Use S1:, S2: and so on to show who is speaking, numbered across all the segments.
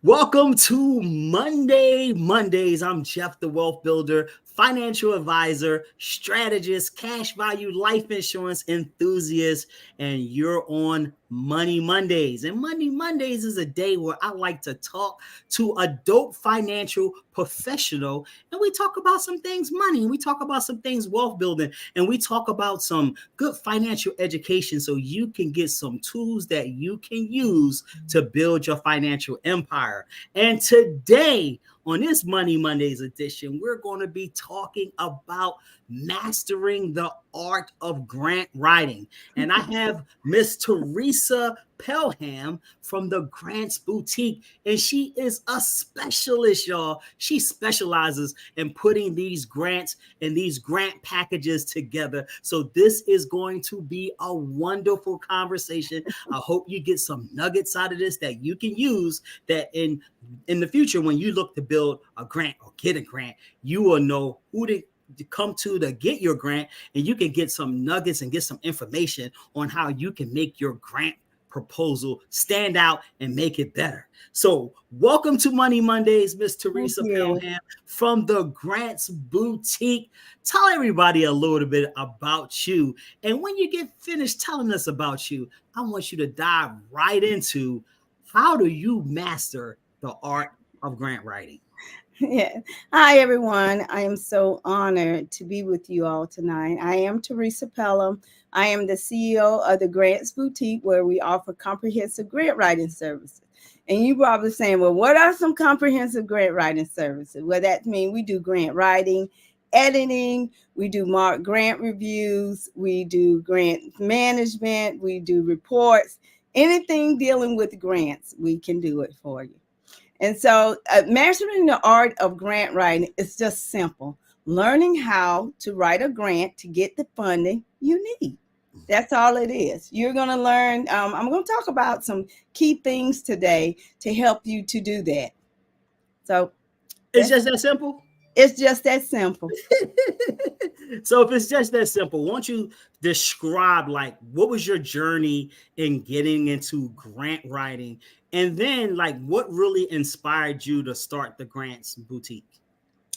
S1: Welcome to Monday Mondays. I'm Jeff, the Wealth Builder, financial advisor, strategist, cash value life insurance enthusiast, and you're on Money Mondays. And Monday Mondays is a day where I like to talk to a dope financial professional, and we talk about some things money, we talk about some things wealth building, and we talk about some good financial education so you can get some tools that you can use to build your financial empire. And today, on this Money Mondays edition, we're going to be talking about mastering the art of grant writing. And I have Miss Teresa Pelham from the Grants Boutique, and she is a specialist, y'all. She specializes in putting these grants and these grant packages together. So this is going to be a wonderful conversation. I hope you get some nuggets out of this that you can use that in the future when you look to build a grant or get a grant, you will know who to come to get your grant, and you can get some nuggets and get some information on how you can make your grant proposal stand out and make it better. So welcome to Money Mondays, Miss Teresa Pelham from the Grants Boutique. Tell everybody a little bit about you. And when you get finished telling us about you, I want you to dive right into how do you master the art of grant writing?
S2: Yeah. Hi, everyone. I am so honored to be with you all tonight. I am Teresa Pelman. I am the CEO of the Grants Boutique, where we offer comprehensive grant writing services. And you probably saying, well, what are some comprehensive grant writing services? Well, that means we do grant writing, editing, we do mock grant reviews, we do grant management, we do reports, anything dealing with grants, we can do it for you. And so, mastering the art of grant writing is just simple. Learning how to write a grant to get the funding you need. That's all it is. You're going to learn. I'm going to talk about some key things today to help you to do that. So,
S1: It's just that simple.
S2: It's just that simple.
S1: So if it's just that simple, won't you describe like what was your journey in getting into grant writing, and then like what really inspired you to start the Grants Boutique?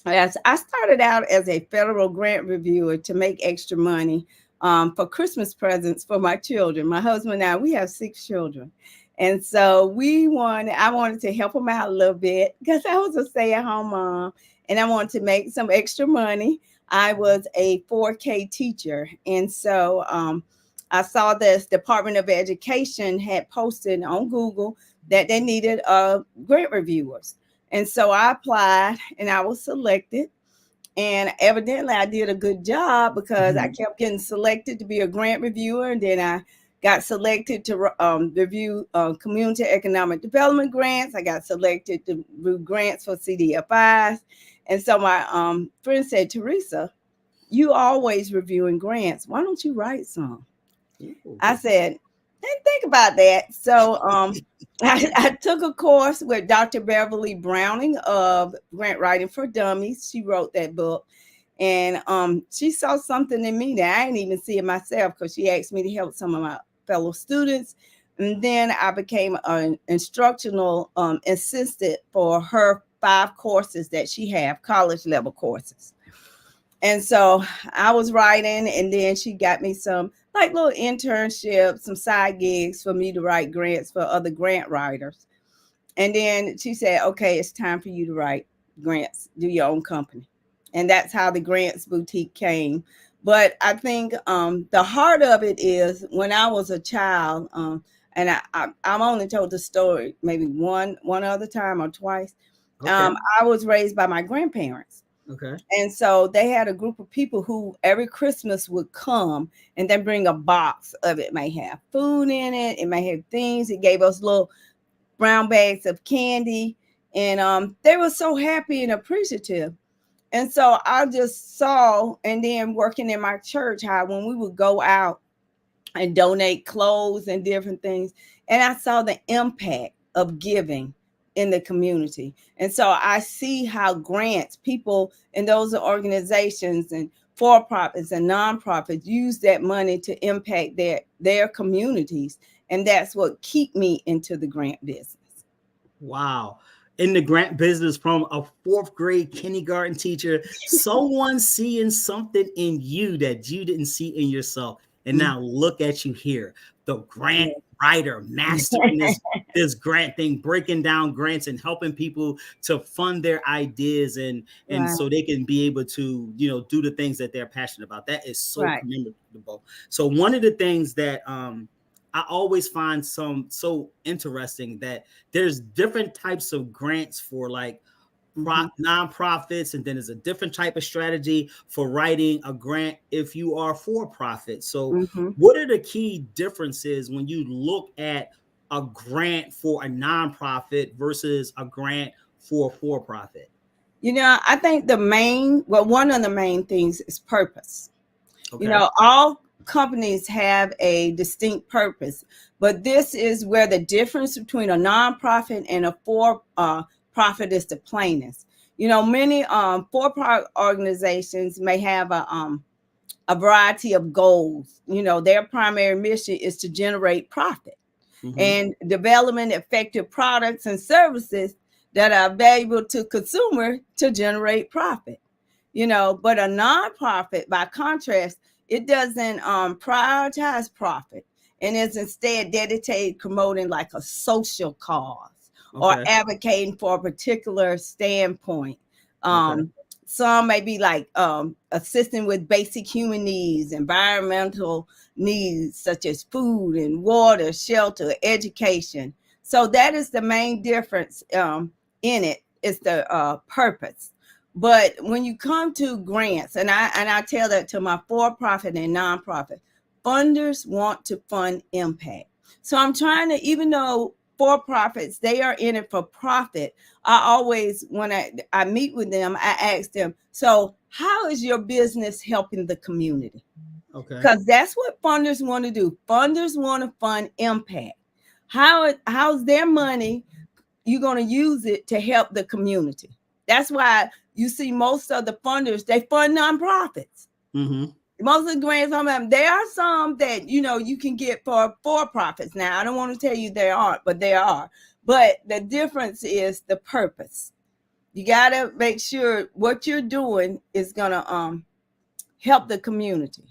S2: As I started out as a federal grant reviewer to make extra money for Christmas presents for my children. My husband and I, we have 6 children. And so I wanted to help them out a little bit because I was a stay-at-home mom and I wanted to make some extra money. I was a 4K teacher. And so I saw this Department of Education had posted on Google that they needed grant reviewers. And so I applied and I was selected. And evidently I did a good job because I kept getting selected to be a grant reviewer. And then I got selected to review community economic development grants. I got selected to review grants for CDFIs. And so my friend said, Teresa, you always reviewing grants. Why don't you write some? I said, didn't think about that. So I took a course with Dr. Beverly Browning of Grant Writing for Dummies. She wrote that book. And she saw something in me that I didn't even see in myself because she asked me to help some of my fellow students. And then I became an instructional assistant for her 5 courses that she have, college level courses. And so I was writing, and then she got me some like little internships, some side gigs for me to write grants for other grant writers. And then she said, okay, it's time for you to write grants, do your own company. And that's how the Grants Boutique came. But I think the heart of it is when I was a child, and I'm only told the story maybe one other time or twice. Okay. I was raised by my grandparents.
S1: Okay.
S2: And so they had a group of people who every Christmas would come and then bring a box of it. It may have food in it. It may have things. It gave us little brown bags of candy. And they were so happy and appreciative. And so I just saw, and then working in my church, how when we would go out and donate clothes and different things, and I saw the impact of giving in the community. And so I see how grants, people in those organizations and for-profits and nonprofits use that money to impact their communities. And that's what keep me into the grant business.
S1: Wow. in the grant business from a fourth grade kindergarten teacher, someone seeing something in you that you didn't see in yourself. And now look at you here, the grant writer, mastering this grant thing, breaking down grants and helping people to fund their ideas and so they can be able to, do the things that they're passionate about. That is so commendable. So one of the things that I always find so interesting that there's different types of grants for like nonprofits, and then there's a different type of strategy for writing a grant if you are for profit. So what are the key differences when you look at a grant for a nonprofit versus a grant for profit?
S2: I think one of the main things is purpose.
S1: Okay.
S2: All companies have a distinct purpose, but this is where the difference between a nonprofit and a for-profit is the plainest. Many for-profit organizations may have a variety of goals. Their primary mission is to generate profit and developing effective products and services that are valuable to consumers to generate profit. But a nonprofit, by contrast, it doesn't prioritize profit and is instead dedicated promoting like a social cause or advocating for a particular standpoint. Some may be like assisting with basic human needs, environmental needs such as food and water, shelter, education. So that is the main difference in it, is the purpose. But when you come to grants, and I tell that to my for-profit and nonprofit, funders want to fund impact. So I'm trying to, even though for-profits, they are in it for profit, I always, when I meet with them, I ask them, so how is your business helping the community? Because that's what funders want to do. Funders want to fund impact. How's their money, you're going to use it to help the community? That's why you see most of the funders, they fund nonprofits. Most of the grants, there are some that, you can get for profits. Now, I don't want to tell you there aren't, but there are. But the difference is the purpose. You got to make sure what you're doing is going to help the community.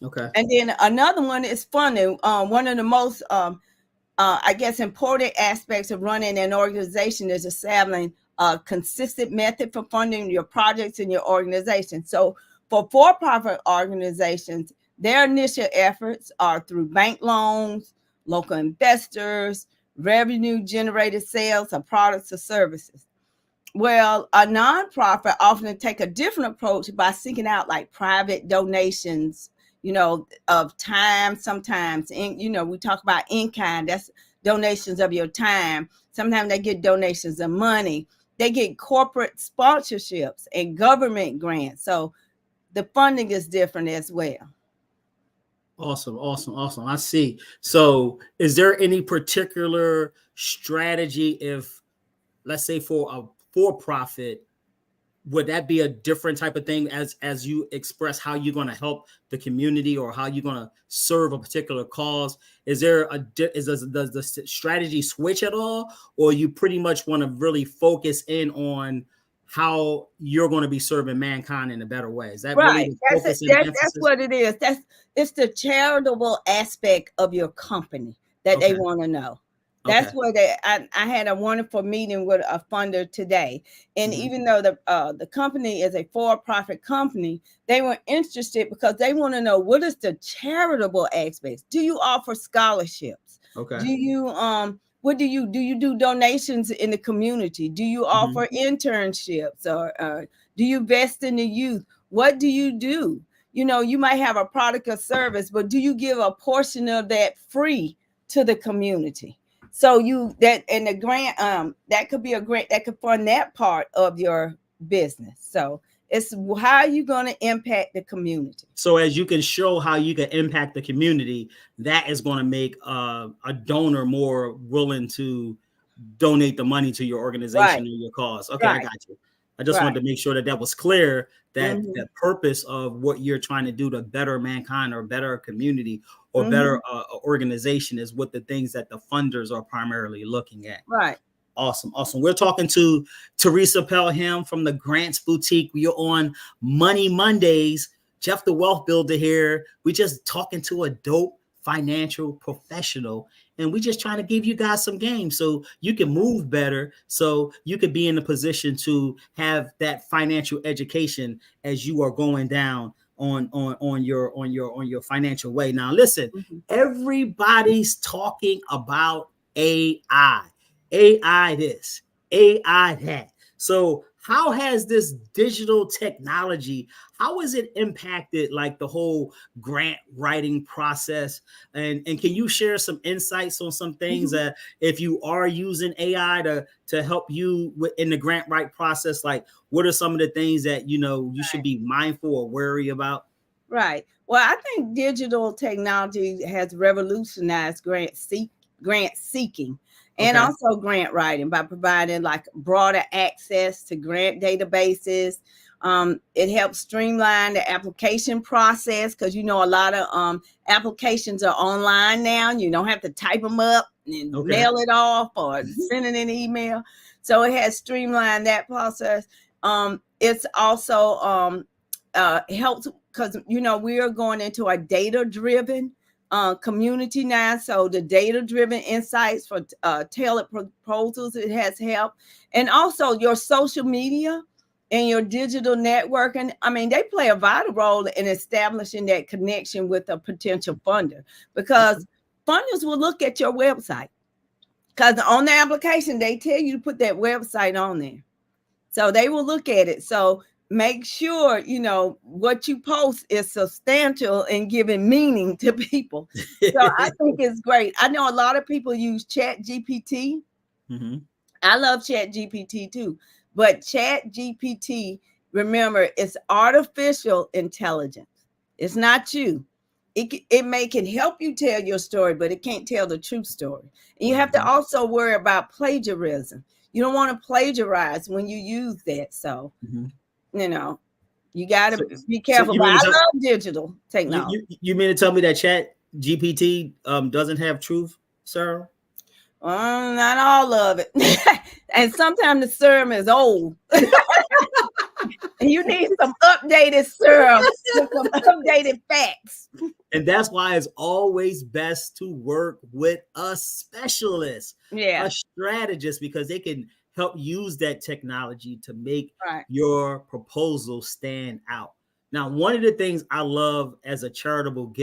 S2: And then another one is funding. One of the most, I guess, important aspects of running an organization is establishing a consistent method for funding your projects and your organization. So for-profit organizations, their initial efforts are through bank loans, local investors, revenue-generated sales of products or services. Well, a nonprofit often take a different approach by seeking out like private donations, of time sometimes. And, we talk about in-kind, that's donations of your time. Sometimes they get donations of money. They get corporate sponsorships and government grants. So the funding is different as well.
S1: Awesome. I see. So is there any particular strategy if, let's say, for a for-profit, would that be a different type of thing as you express how you're going to help the community or how you're going to serve a particular cause? Does the strategy switch at all, or you pretty much want to really focus in on how you're going to be serving mankind in a better way? Is that
S2: right?
S1: Really
S2: that's what it is. It's the charitable aspect of your company that they want to know. That's where I had a wonderful meeting with a funder today. And even though the company is a for-profit company, they were interested because they want to know, what is the charitable aspects? Do you offer scholarships? Do you what do you do donations in the community? Do you offer internships or do you invest in the youth? What do? You might have a product or service, but do you give a portion of that free to the community? So and the grant, that could be a grant that could fund that part of your business. So it's how you're going to impact the community.
S1: So as you can show how you can impact the community, that is going to make a donor more willing to donate the money to your organization or your cause. Okay, I got you. I just wanted to make sure that was clear, that the purpose of what you're trying to do to better mankind or better community or better organization is what the things that the funders are primarily looking at.
S2: Right.
S1: Awesome. Awesome. We're talking to Teresa Pelham from the Grants Boutique. We are on Money Mondays. Jeff the Wealth Builder here. We just talking to a dope financial professional, and we just trying to give you guys some game so you can move better, so you could be in a position to have that financial education as you are going down on your financial way. Now listen, everybody's talking about AI. AI this, AI that. So how has this digital technology, how has it impacted like the whole grant writing process? And can you share some insights on some things that if you are using AI to help you in the grant write process, like what are some of the things that you should be mindful or wary about?
S2: Right. Well, I think digital technology has revolutionized grant seeking and
S1: Okay.
S2: also grant writing by providing like broader access to grant databases. It helps streamline the application process because a lot of applications are online now. You don't have to type them up and
S1: Okay.
S2: mail it off or send it an email. So it has streamlined that process. It's also helps because we are going into a data-driven community now. So the data-driven insights for tailored proposals, it has helped. And also your social media and your digital networking. I mean, they play a vital role in establishing that connection with a potential funder because funders will look at your website because on the application, they tell you to put that website on there. So they will look at it. So make sure, what you post is substantial and giving meaning to people. So I think it's great. I know a lot of people use Chat GPT. I love Chat GPT too. But Chat GPT, remember, it's artificial intelligence. It's not you. It can help you tell your story, but it can't tell the true story. And you have to also worry about plagiarism. You don't want to plagiarize when you use that. So, you got to be careful.
S1: You
S2: but
S1: mean
S2: I
S1: to
S2: love digital technology.
S1: you mean to tell me that Chat GPT doesn't have truth, sir?
S2: Not all of it. And sometimes the serum is old. And you need some updated serum with some updated facts.
S1: And that's why it's always best to work with a specialist, a strategist, because they can help use that technology to make your proposal stand out. Now, one of the things I love as a charitable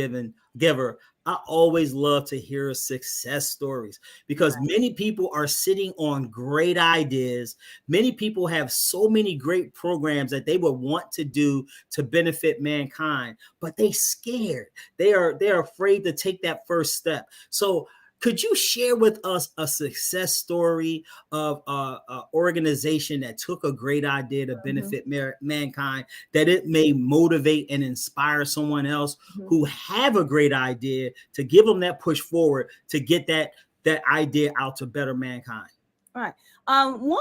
S1: giver, I always love to hear success stories because many people are sitting on great ideas. Many people have so many great programs that they would want to do to benefit mankind, but they scared. They're afraid to take that first step. So could you share with us a success story of an organization that took a great idea to benefit mankind, that it may motivate and inspire someone else who have a great idea to give them that push forward to get that idea out to better mankind?
S2: Right. One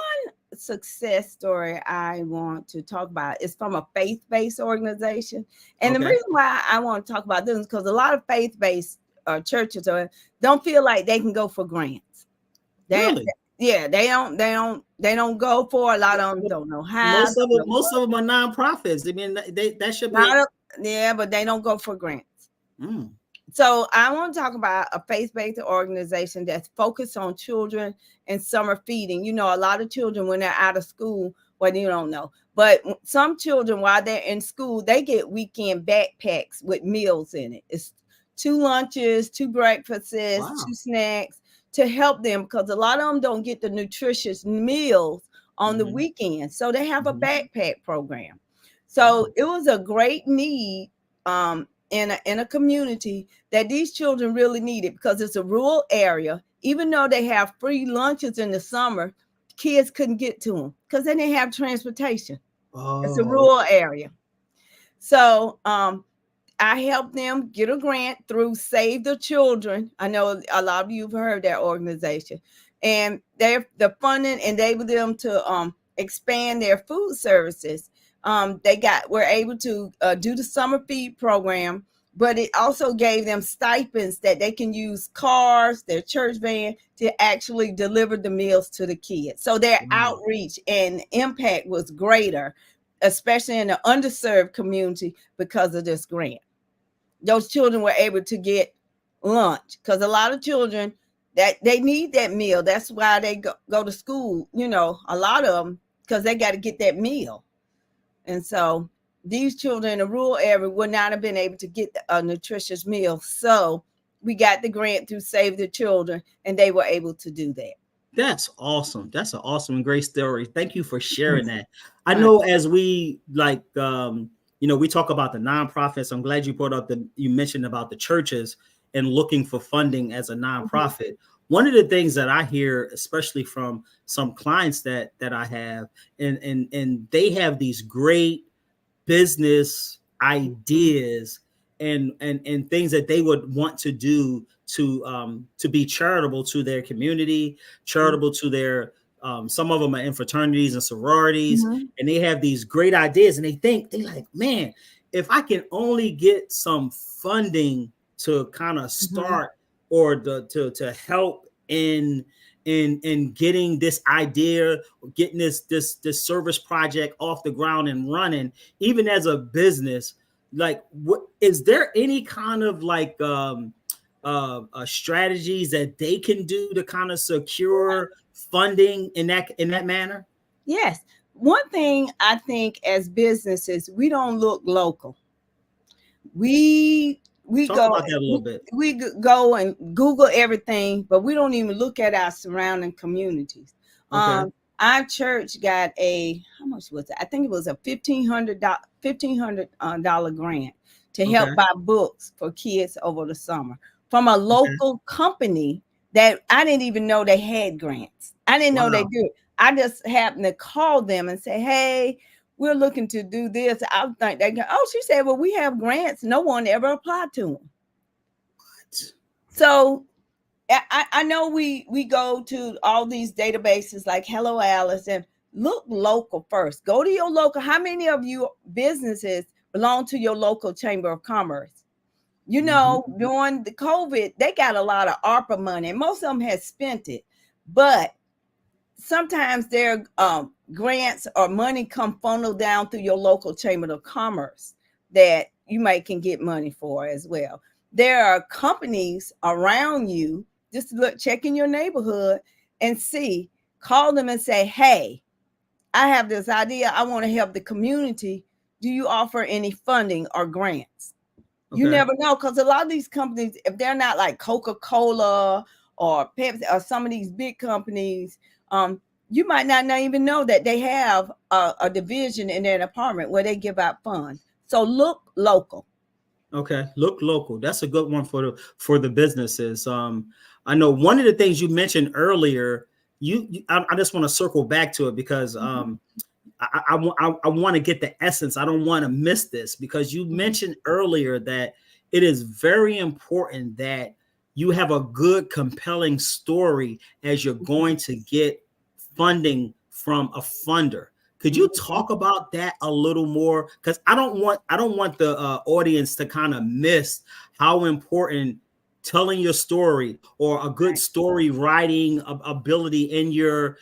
S2: success story I want to talk about is from a faith-based organization. And the reason why I want to talk about this is because a lot of faith-based churches don't feel like they can go for grants.
S1: Really?
S2: Yeah, they don't go for. A lot of them don't know how.
S1: Most of them are nonprofits. I mean, that should be
S2: but they don't go for grants. So I want to talk about a faith-based organization that's focused on children and summer feeding. A lot of children when they're out of school, well, you don't know, but some children while they're in school, they get weekend backpacks with meals in it. It's 2 lunches, 2 breakfasts, 2 snacks to help them because a lot of them don't get the nutritious meals on the weekend. So they have a backpack program. So it was a great need in a community that these children really needed because it's a rural area. Even though they have free lunches in the summer, kids couldn't get to them because they didn't have transportation. It's a rural area. So I helped them get a grant through Save the Children. I know a lot of you have heard that organization. And the funding enabled them to expand their food services. Were able to do the summer feed program but it also gave them stipends that they can use cars, their church van, to actually deliver the meals to the kids. So their
S1: Wow.
S2: outreach and impact was greater, especially in the underserved community, because of this grant. Those children were able to get lunch, because a lot of children, that they need that meal. That's why they go to school, a lot of them, because they got to get that meal. And so these children in a rural area would not have been able to get a nutritious meal. So we got the grant through Save the Children, and they were able to do that.
S1: That's awesome. That's an awesome and great story. Thank you for sharing that. I
S2: Right.
S1: know as we we talk about the nonprofits. I'm glad you brought up you mentioned about the churches and looking for funding as a
S2: Mhm.
S1: nonprofit. One of the things that I hear, especially from some clients that I have, and they have these great business
S2: Mhm.
S1: ideas and things that they would want to do to be charitable to their community, charitable to their some of them are in fraternities and sororities,
S2: Mhm.
S1: and they have these great ideas and they like, man, if I can only get some funding to kind of
S2: Mhm.
S1: start or to help in getting this idea, getting this service project off the ground and running, even as a business, like, what is there any kind of like strategies that they can do to kind of secure funding in that manner?
S2: Yes. One thing I think as businesses, we don't look local. We
S1: Talk
S2: go
S1: about that a little bit.
S2: go and Google everything, but we don't even look at our surrounding communities.
S1: Okay.
S2: Our church got how much was it? I think it was a $1,500 grant to
S1: Okay.
S2: help buy books for kids over the summer from a
S1: Okay.
S2: local company that I didn't even know they had grants. I didn't know they
S1: Wow.
S2: did. I just happened to call them and say, "Hey, we're looking to do this." I think they go, "Oh," she said, "Well, we have grants. No one ever applied to them." So I know we go to all these databases like Hello Alice, and look local first. Go to your local. How many of you businesses belong to your local chamber of commerce?
S1: Mhm.
S2: During the COVID, they got a lot of ARPA money, and most of them had spent it. But sometimes their grants or money come funneled down through your local chamber of commerce that you might can get money for as well. There are companies around you. Just look, check in your neighborhood and see. Call them and say, "Hey, I have this idea. I want to help the community. Do you offer any funding or grants?" You
S1: Okay.
S2: never know, because a lot of these companies, if they're not like Coca-Cola or Pepsi or some of these big companies, um, you might not even know that they have a division in their department where they give out funds. So look local.
S1: Okay, look local. That's a good one for the businesses. I know one of the things you mentioned earlier. I just want to circle back to it because
S2: Mhm,
S1: I want to get the essence. I don't want to miss this because you
S2: mhm,
S1: mentioned earlier that it is very important that you have a good, compelling story as you're
S2: mhm,
S1: going to get funding from a funder. Could you
S2: mhm.
S1: talk about that a little more? Because I don't want the audience to kind of miss how important telling your story or a good
S2: Right.
S1: story writing ability in your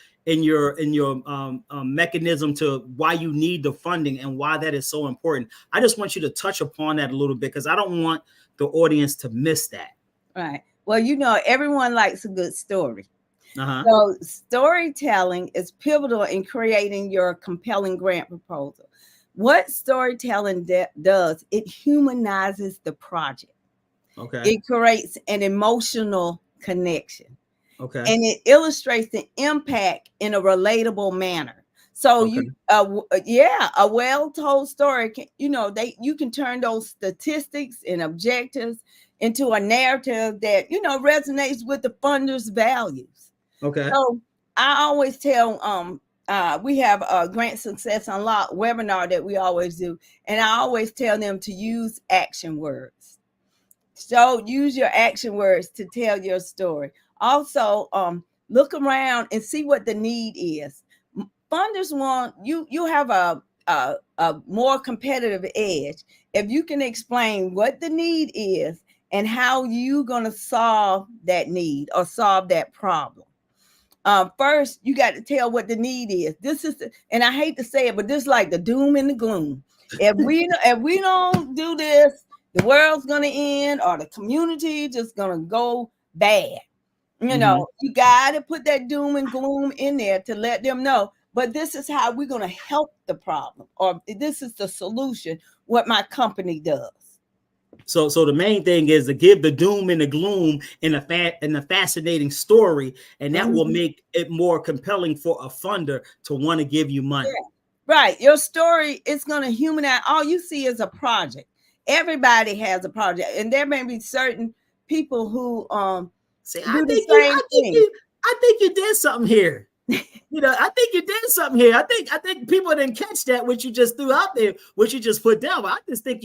S1: mechanism to why you need the funding and why that is so important. I just want you to touch upon that a little bit because I don't want the audience to miss that.
S2: Right. Well, everyone likes a good story.
S1: Uh-huh.
S2: So storytelling is pivotal in creating your compelling grant proposal. What storytelling does, it humanizes the project.
S1: Okay.
S2: It creates an emotional connection,
S1: Okay.
S2: and it illustrates the impact in a relatable manner. So
S1: Okay.
S2: yeah, a well-told story can, you can turn those statistics and objectives into a narrative that resonates with the funder's values.
S1: Okay.
S2: So I always tell we have a Grant Success Unlocked webinar that we always do, and I always tell them to use action words. So use your action words to tell your story. Also, look around and see what the need is. Funders want you. You have a more competitive edge if you can explain what the need is and how you're going to solve that need or solve that problem. First, you got to tell what the need is. This is, and I hate to say it, but this is like the doom and the gloom. If we don't do this, the world's gonna end, or the community just gonna go bad. You got to put that doom and gloom in there to let them know. But this is how we're gonna help the problem, or this is the solution. What my company does.
S1: So the main thing is to give the doom and the gloom in a fascinating story, and that will make it more compelling for a funder to want to give you money.
S2: Yeah. Right. Your story is going to humanize. All you see is a project. Everybody has a project, and there may be certain people who
S1: say,
S2: I
S1: think you did something here. I think you did something here. I think people didn't catch that what you just threw out there, what you just put down. But I just think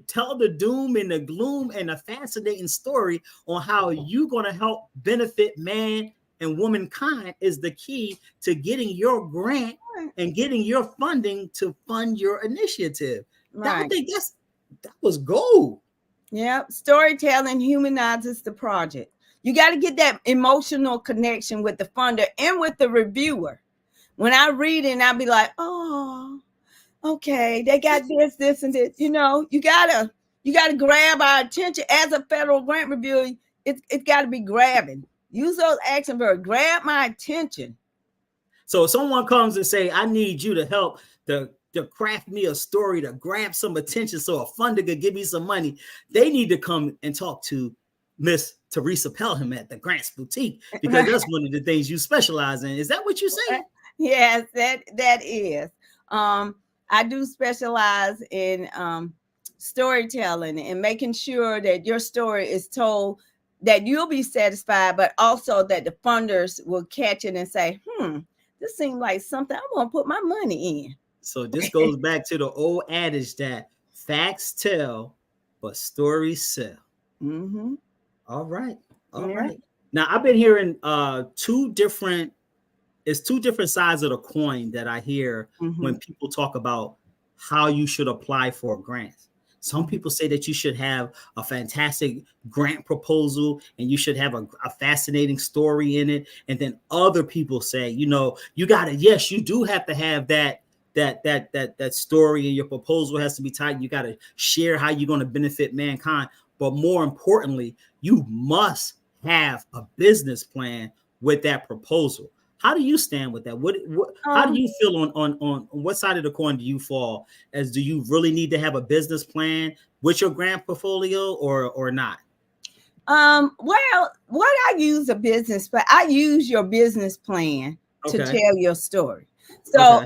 S1: tell the doom and the gloom and a fascinating story on how you're going to help benefit man and womankind is the key to getting your grant and getting your funding to fund your initiative. Right. I think that was gold.
S2: Yeah, storytelling humanizes the project. You got to get that emotional connection with the funder and with the reviewer. When I read it, I'll be like, oh, okay, they got this, and this. You gotta grab our attention as a federal grant reviewer. It's got to be grabbing. Use those action verbs. Grab my attention.
S1: So if someone comes and say, I need you to help to craft me a story to grab some attention so a funder could give me some money, they need to come and talk to Miss Teresa Pelman at the Grants Boutique, because that's one of the things you specialize in. Is that what you're saying?
S2: Yes, that is. I do specialize in storytelling and making sure that your story is told that you'll be satisfied, but also that the funders will catch it and say, this seems like something I want to put my money in.
S1: So this goes back to the old adage that facts tell, but stories sell.
S2: Mm-hmm.
S1: All right. Now I've been hearing two different sides of the coin that I hear when people talk about how you should apply for grants. Some people say that you should have a fantastic grant proposal and you should have a fascinating story in it. And then other people say, you do have to have that story, and your proposal has to be tight. You got to share how you're going to benefit mankind. But more importantly, you must have a business plan with that proposal. How do you stand with that? How do you feel on what side of the coin do you fall? As do you really need to have a business plan with your grant portfolio or not?
S2: Well, what I use a business plan. I use your business plan to tell your story. So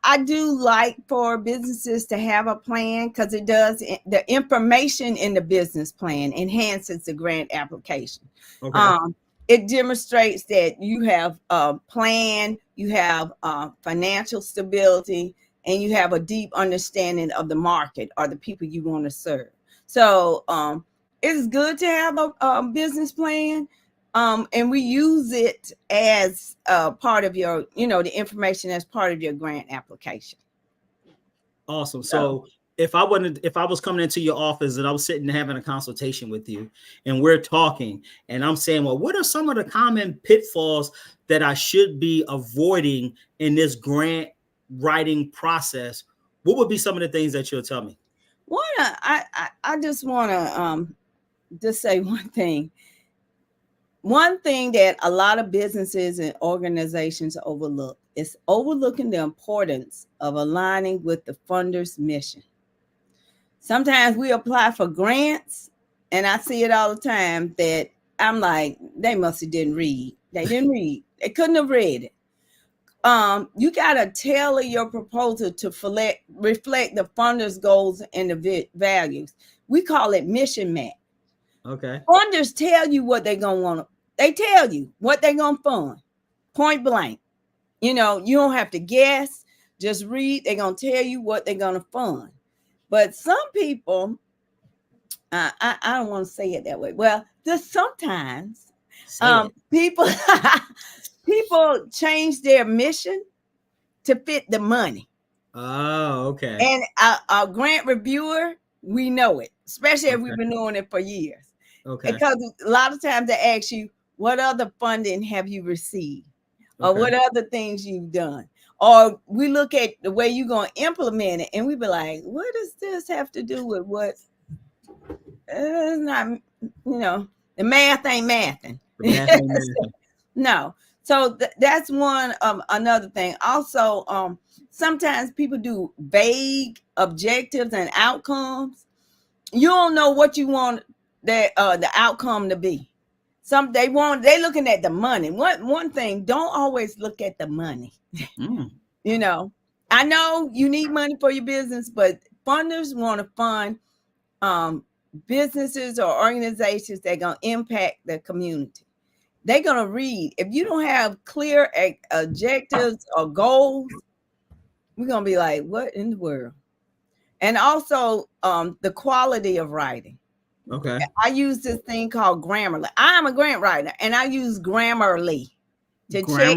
S2: I do like for businesses to have a plan, because it does, the information in the business plan enhances the grant application. It demonstrates that you have a plan, you have financial stability, and you have a deep understanding of the market or the people you want to serve. So it's good to have a business plan. And we use it as part of your, the information as part of your grant application.
S1: Awesome. So if I was coming into your office and I was sitting and having a consultation with you and we're talking and I'm saying, well, what are some of the common pitfalls that I should be avoiding in this grant writing process? What would be some of the things that you'll tell me?
S2: I just want to just say one thing. One thing that a lot of businesses and organizations overlook is overlooking the importance of aligning with the funder's mission. Sometimes we apply for grants, and I see it all the time that I'm like, they must have didn't read. They didn't read. They couldn't have read it. You got to tailor your proposal to reflect the funder's goals and the values. We call it mission match.
S1: Okay.
S2: Funders tell you what they're going to want. They tell you what they're going to fund, point blank. You don't have to guess, just read. They're going to tell you what they're going to fund. But some people, I don't want to say it that way. Well, just sometimes people change their mission to fit the money.
S1: Oh, okay.
S2: And a grant reviewer, we know it, especially if we've
S1: Okay.
S2: been doing it for years.
S1: Okay.
S2: Because a lot of times they ask you, what other funding have you received? Or
S1: Okay.
S2: what other things you've done? Or we look at the way you're going to implement it, and we be like, what does this have to do with what? It's not, the math ain't mathing.
S1: The math ain't math.
S2: No. So that's one another thing. Also, sometimes people do vague objectives and outcomes. You don't know what you want the outcome to be. They looking at the money. One thing, don't always look at the money.
S1: Mm.
S2: I know you need money for your business, but funders want to fund businesses or organizations that are going to impact the community. They're going to read. If you don't have clear objectives or goals, we're going to be like, what in the world? And also the quality of writing.
S1: Okay.
S2: I use this thing called Grammarly. I'm a grant writer, and I use Grammarly to check.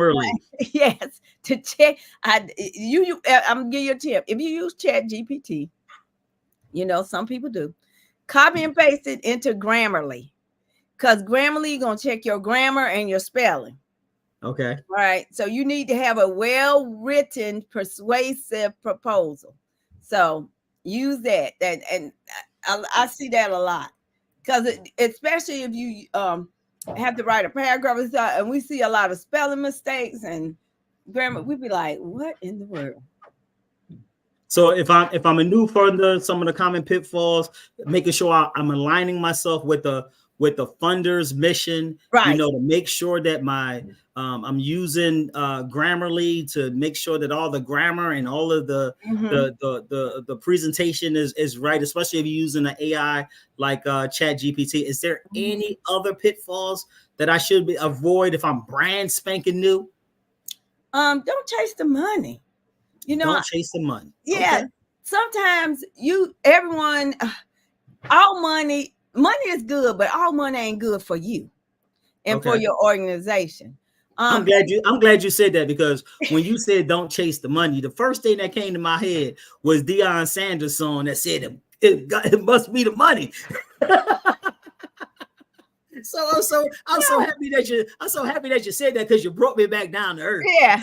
S2: Yes, to check. I'm gonna give you a tip. If you use Chat GPT, some people do. Copy and paste it into Grammarly, because Grammarly gonna check your grammar and your spelling.
S1: Okay.
S2: All right. So you need to have a well-written, persuasive proposal. So use that. And I see that a lot, because especially if you have to write a paragraph and we see a lot of spelling mistakes and grammar, we'd be like, what in the world?
S1: So if I'm a new funder, some of the common pitfalls, making sure I'm aligning myself with the funder's mission,
S2: right?
S1: To make sure that I'm using Grammarly to make sure that all the grammar and all of the presentation is right, especially if you're using an AI like Chat GPT. Is there any other pitfalls that I should avoid if I'm brand spanking new?
S2: Don't chase the money.
S1: Don't chase the money.
S2: Yeah. Okay. Sometimes all money is good, but all money ain't good for you and for your organization.
S1: I'm glad you said that, because when you said don't chase the money, the first thing that came to my head was Deion Sanders' song that said it must be the money. So I'm so happy that you said that, because you brought me back down to earth.
S2: Yeah,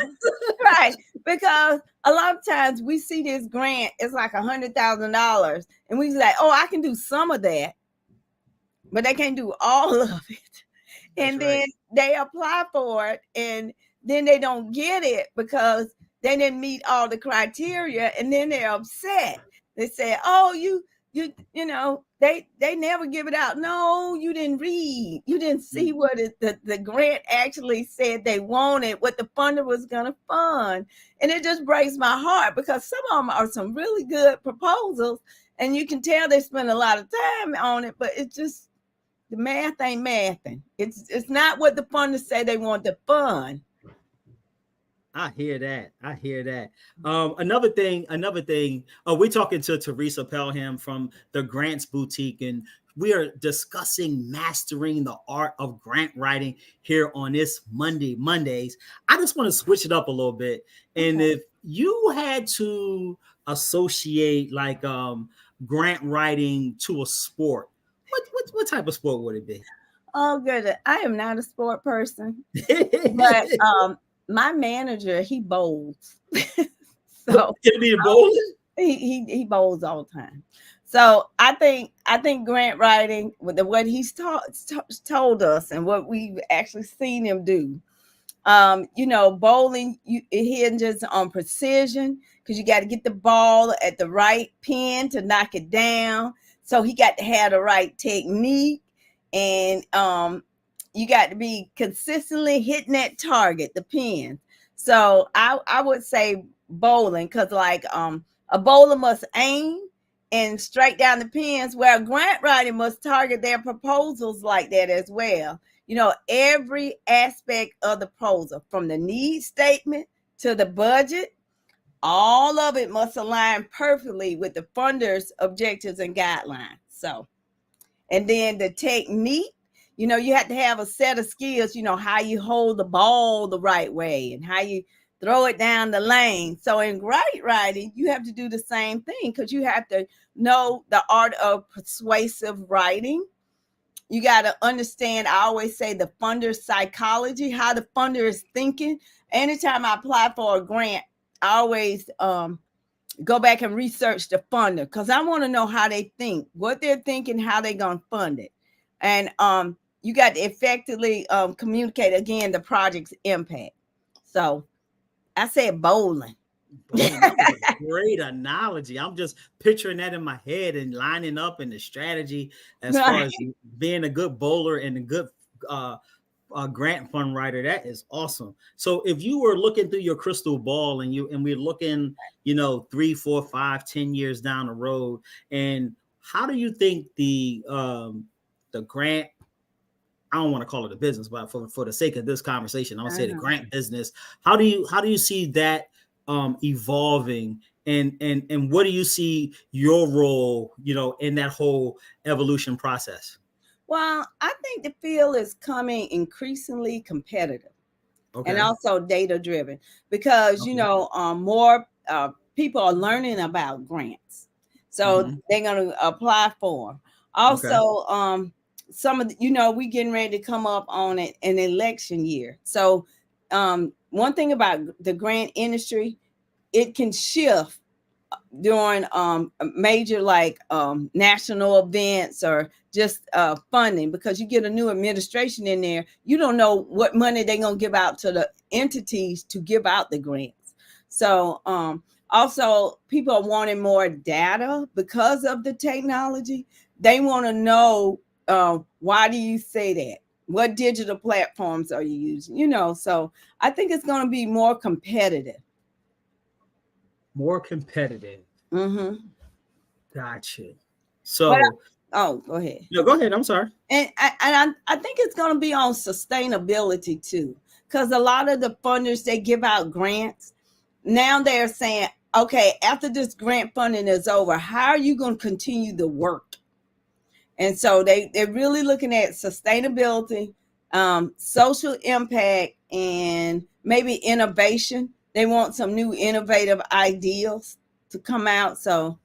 S2: right. Because a lot of times we see this grant, it's like $100,000, and we like, oh, I can do some of that, but they can't do all of it. And then they apply for it, and then they don't get it because they didn't meet all the criteria, and then they're upset. They say, oh, they never give it out. No, you didn't read. You didn't see what the grant actually said they wanted, what the funder was going to fund. And it just breaks my heart, because some of them are some really good proposals, and you can tell they spend a lot of time on it, but it's just, the math ain't mathing. It's not what the funders say they want to fund.
S1: I hear that. Another thing. We're talking to Teresa Pelman from the Grants Boutique, and we are discussing mastering the art of grant writing here on this Mondays. I just want to switch it up a little bit. And if you had to associate like grant writing to a sport, what type of sport would it be?
S2: Oh, good. I am not a sport person, but my manager, he bowls. So
S1: he
S2: bowls all the time. So I think grant writing, with what he's told us and what we've actually seen him do, bowling, it hinges on precision, because you got to get the ball at the right pin to knock it down. So he got to have the right technique, and you got to be consistently hitting that target, the pin. So I would say bowling, because like a bowler must aim and straight down the pins, where a grant writer must target their proposals like that as well. Every aspect of the proposal, from the need statement to the budget, all of it must align perfectly with the funder's objectives and guidelines. So, and then the technique, you have to have a set of skills, how you hold the ball the right way, and how you throw it down the lane. So in grant writing, you have to do the same thing because you have to know the art of persuasive writing. You got to understand, I always say, the funder's psychology, how the funder is thinking. Anytime I apply for a grant, I always go back and research the funder because I want to know how they think, what they're thinking, how they're going to fund it. And you got to effectively communicate, again, the project's impact. So I said bowling.
S1: Bowling, that was a great analogy. I'm just picturing that in my head and lining up in the strategy as far as being a good bowler and a good grant fund writer. That is awesome. So if you were looking through your crystal ball and we're looking, 3, 4, 5, 10 years down the road, and how do you think the grant, I don't want to call it a business, but for the sake of this conversation, I'm gonna say the grant business. How do you see that evolving, and what do you see your role, in that whole evolution process?
S2: Well, I think the field is coming increasingly competitive, and also data driven because more people are learning about grants, so they're going to apply for them. Also, some of we getting ready to come up on an election year. So one thing about the grant industry, it can shift during major national events or just funding, because you get a new administration in there. You don't know what money they're going to give out to the entities to give out the grants. So also people are wanting more data because of the technology. They want to know, why do you say that? What digital platforms are you using? So I think it's going to be more competitive.
S1: More competitive. Gotcha.
S2: So, go ahead.
S1: No, go ahead. I'm sorry.
S2: And I think it's going to be on sustainability too, because a lot of the funders, they give out grants. Now they're saying, okay, after this grant funding is over, how are you going to continue the work? And so they're really looking at sustainability, social impact, and maybe innovation. They want some new innovative ideas to come out. So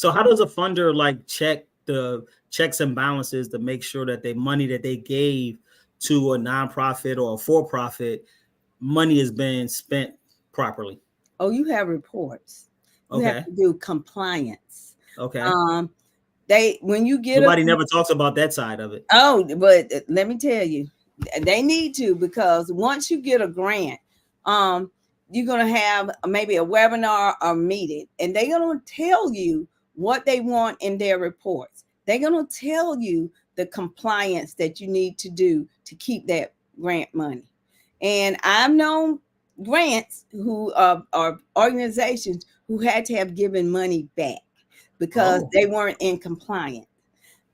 S1: how does a funder check the checks and balances to make sure that the money that they gave to a nonprofit or a for-profit money is being spent properly?
S2: Oh, you have reports. You have to do compliance. When you get
S1: nobody never talks about that side of it.
S2: Oh, but let me tell you, they need to, because once you get a grant, you're going to have maybe a webinar or meeting, and they're going to tell you what they want in their reports. They're going to tell you the compliance that you need to do to keep that grant money. And I've known grants who are organizations who had to have given money back because they weren't in compliance.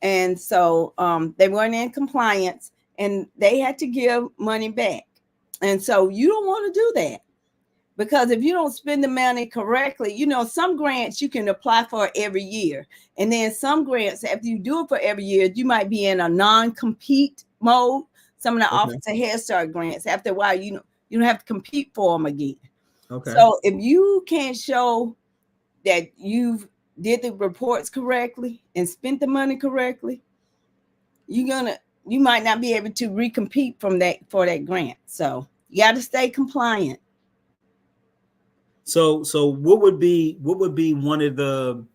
S2: And so they weren't in compliance and they had to give money back. And so you don't want to do that, because if you don't spend the money correctly, some grants you can apply for every year. And then some grants, after you do it for every year, you might be in a non-compete mode. Some of the Office of Head Start grants, after a while, you don't have to compete for them again. So if you can't show that you've did the reports correctly and spent the money correctly, you might not be able to recompete for that grant. So you got to stay compliant.
S1: So what would be one of the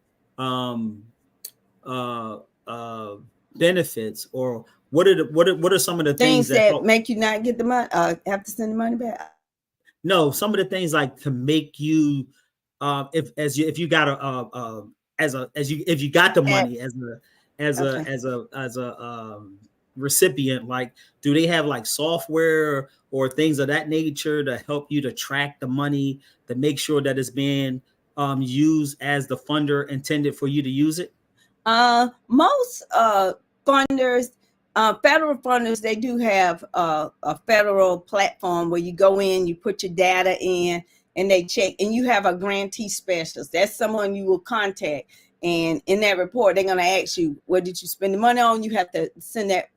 S1: benefits, or what are some of the things
S2: that make you not get the money, have to send the money back?
S1: No, some of the things to make you, if you got if you got the money as a recipient, do they have software or things of that nature to help you to track the money, to make sure that it's being used as the funder intended for you to use it?
S2: Most funders, federal funders, they do have a federal platform where you go in, you put your data in, and they check, and you have a grantee specialist. That's someone you will contact. And in that report, they're going to ask you, what did you spend the money on? You have to send that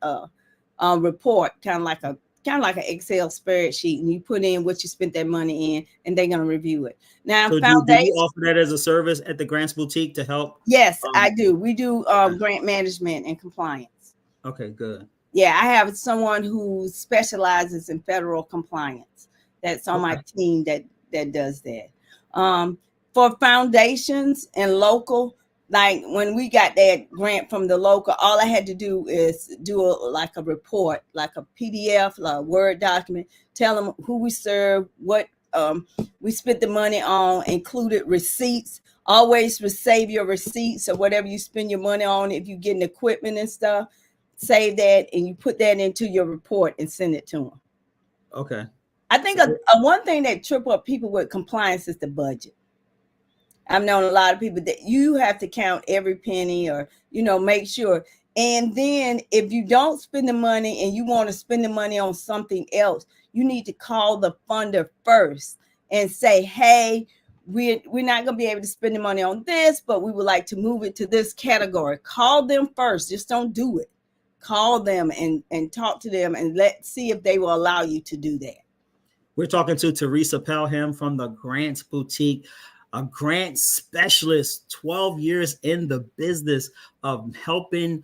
S2: report, kind of like a kind of like an Excel spreadsheet, and you put in what you spent that money in, and they're going to review it. Now,
S1: So do you
S2: foundation.
S1: offer that as a service at the Grants Boutique to help?
S2: Yes, I do. We do
S1: Okay.
S2: grant management and compliance.
S1: Okay, good.
S2: Yeah, I have someone who specializes in federal compliance. That's on my
S1: Okay.
S2: team that does that. For foundations and local, like when we got that grant from the local, all I had to do is do like a report, like a PDF, like a Word document, tell them who we serve, what we spent the money on, included receipts. Always save your receipts or whatever you spend your money on. If you getting equipment and stuff, save that and you put that into your report and send it to them.
S1: Okay.
S2: I think one thing that trip up people with compliance is the budget. I've known a lot of people that you have to count every penny or, make sure. And then if you don't spend the money and you want to spend the money on something else, you need to call the funder first and say, hey, we're not going to be able to spend the money on this, but we would like to move it to this category. Call them first. Just don't do it. Call them and talk to them and let's see if they will allow you to do that.
S1: We're talking to Teresa Pelman from the Grants Boutique, a grant specialist, 12 years in the business of helping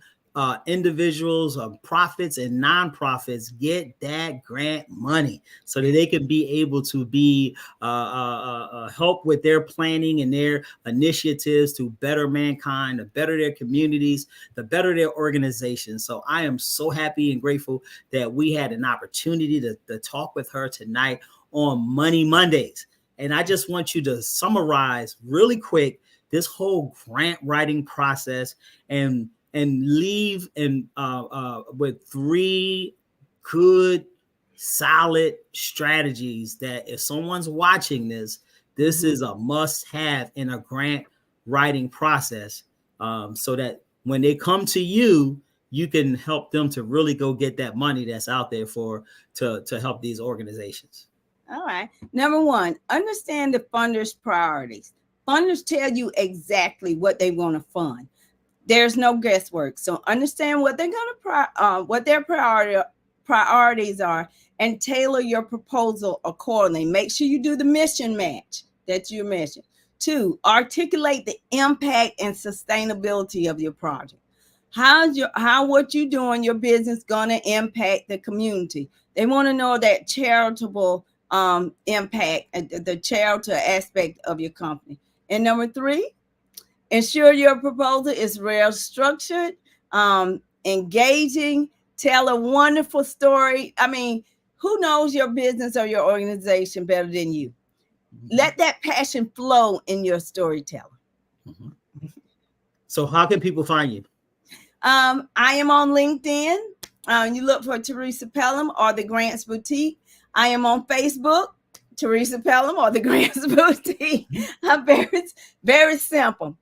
S1: individuals, profits and nonprofits get that grant money so that they can be able to be help with their planning and their initiatives to better mankind, to better their communities, to better their organizations. So I am so happy and grateful that we had an opportunity to talk with her tonight on Money Mondays. And I just want you to summarize really quick this whole grant writing process and leave with 3 good, solid strategies that if someone's watching this, this is a must-have in a grant writing process, so that when they come to you, you can help them to really go get that money that's out there to help these organizations.
S2: All right. Number 1, understand the funder's priorities. Funders tell you exactly what they want to fund. There's no guesswork. So understand what they're going to what their priorities are and tailor your proposal accordingly. Make sure you do the mission match that you mentioned. 2, articulate the impact and sustainability of your project. How what you do in your business going to impact the community? They want to know that charitable impact, the charitable aspect of your company. And number 3, ensure your proposal is well structured, engaging, tell a wonderful story. I mean, who knows your business or your organization better than you? Mm-hmm. Let that passion flow in your storytelling.
S1: Mm-hmm. So how can people find you?
S2: I am on LinkedIn. You look for Teresa Pelman or the Grants Boutique. I am on Facebook, Teresa Pelman or the Grants Boutique. I'm very simple.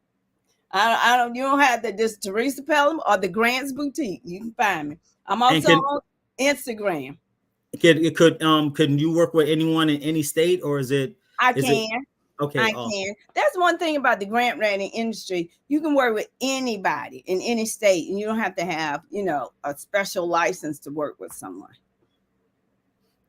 S2: You don't have to just Teresa Pelman or the Grants Boutique. You can find me. I'm also on Instagram.
S1: Can you work with anyone in any state, or is it?
S2: I can.
S1: Okay.
S2: I can. That's one thing about the grant writing industry. You can work with anybody in any state, and you don't have to have, a special license to work with someone.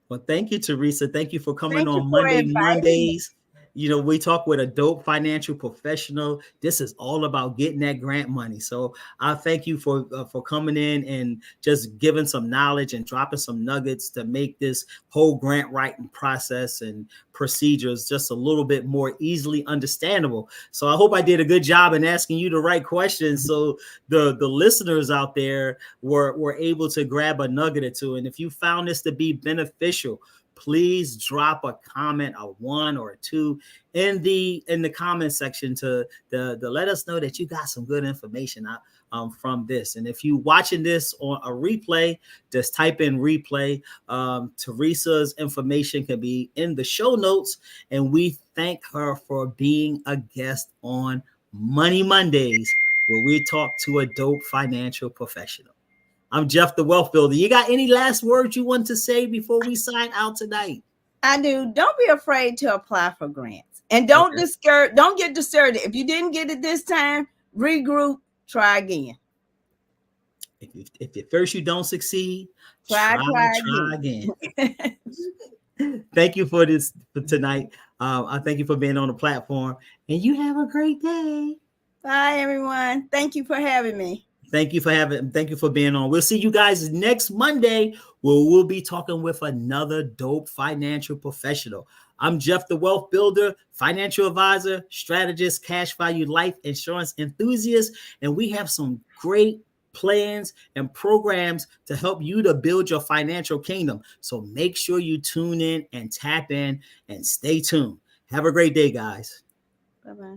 S1: Well, thank you, Teresa. Thank you for coming on Mondays. We talk with a dope financial professional. This is all about getting that grant money. So I thank you for coming in and just giving some knowledge and dropping some nuggets to make this whole grant writing process and procedures just a little bit more easily understandable. So I hope I did a good job in asking you the right questions, so the listeners out there were able to grab a nugget or two. And if you found this to be beneficial, please drop a comment, a 1 or a 2 in the comment section to let us know that you got some good information from this. And if you watching this on a replay, just type in replay. Teresa's information can be in the show notes, and we thank her for being a guest on Money Mondays, where we talk to a dope financial professional. I'm Jeff the Wealth Builder. You got any last words you want to say before we sign out tonight?
S2: I do. Don't be afraid to apply for grants, and don't get discouraged. If you didn't get it this time, regroup, try again.
S1: If at first you don't succeed,
S2: Try
S1: try again. Thank you for this for tonight. I thank you for being on the platform, and you have a great day.
S2: Bye, everyone. Thank you for having me.
S1: Thank you for being on. We'll see you guys next Monday where we'll be talking with another dope financial professional. I'm Jeff, the Wealth Builder, financial advisor, strategist, cash value life insurance enthusiast, and we have some great plans and programs to help you to build your financial kingdom. So make sure you tune in and tap in and stay tuned. Have a great day, guys.
S2: Bye-bye.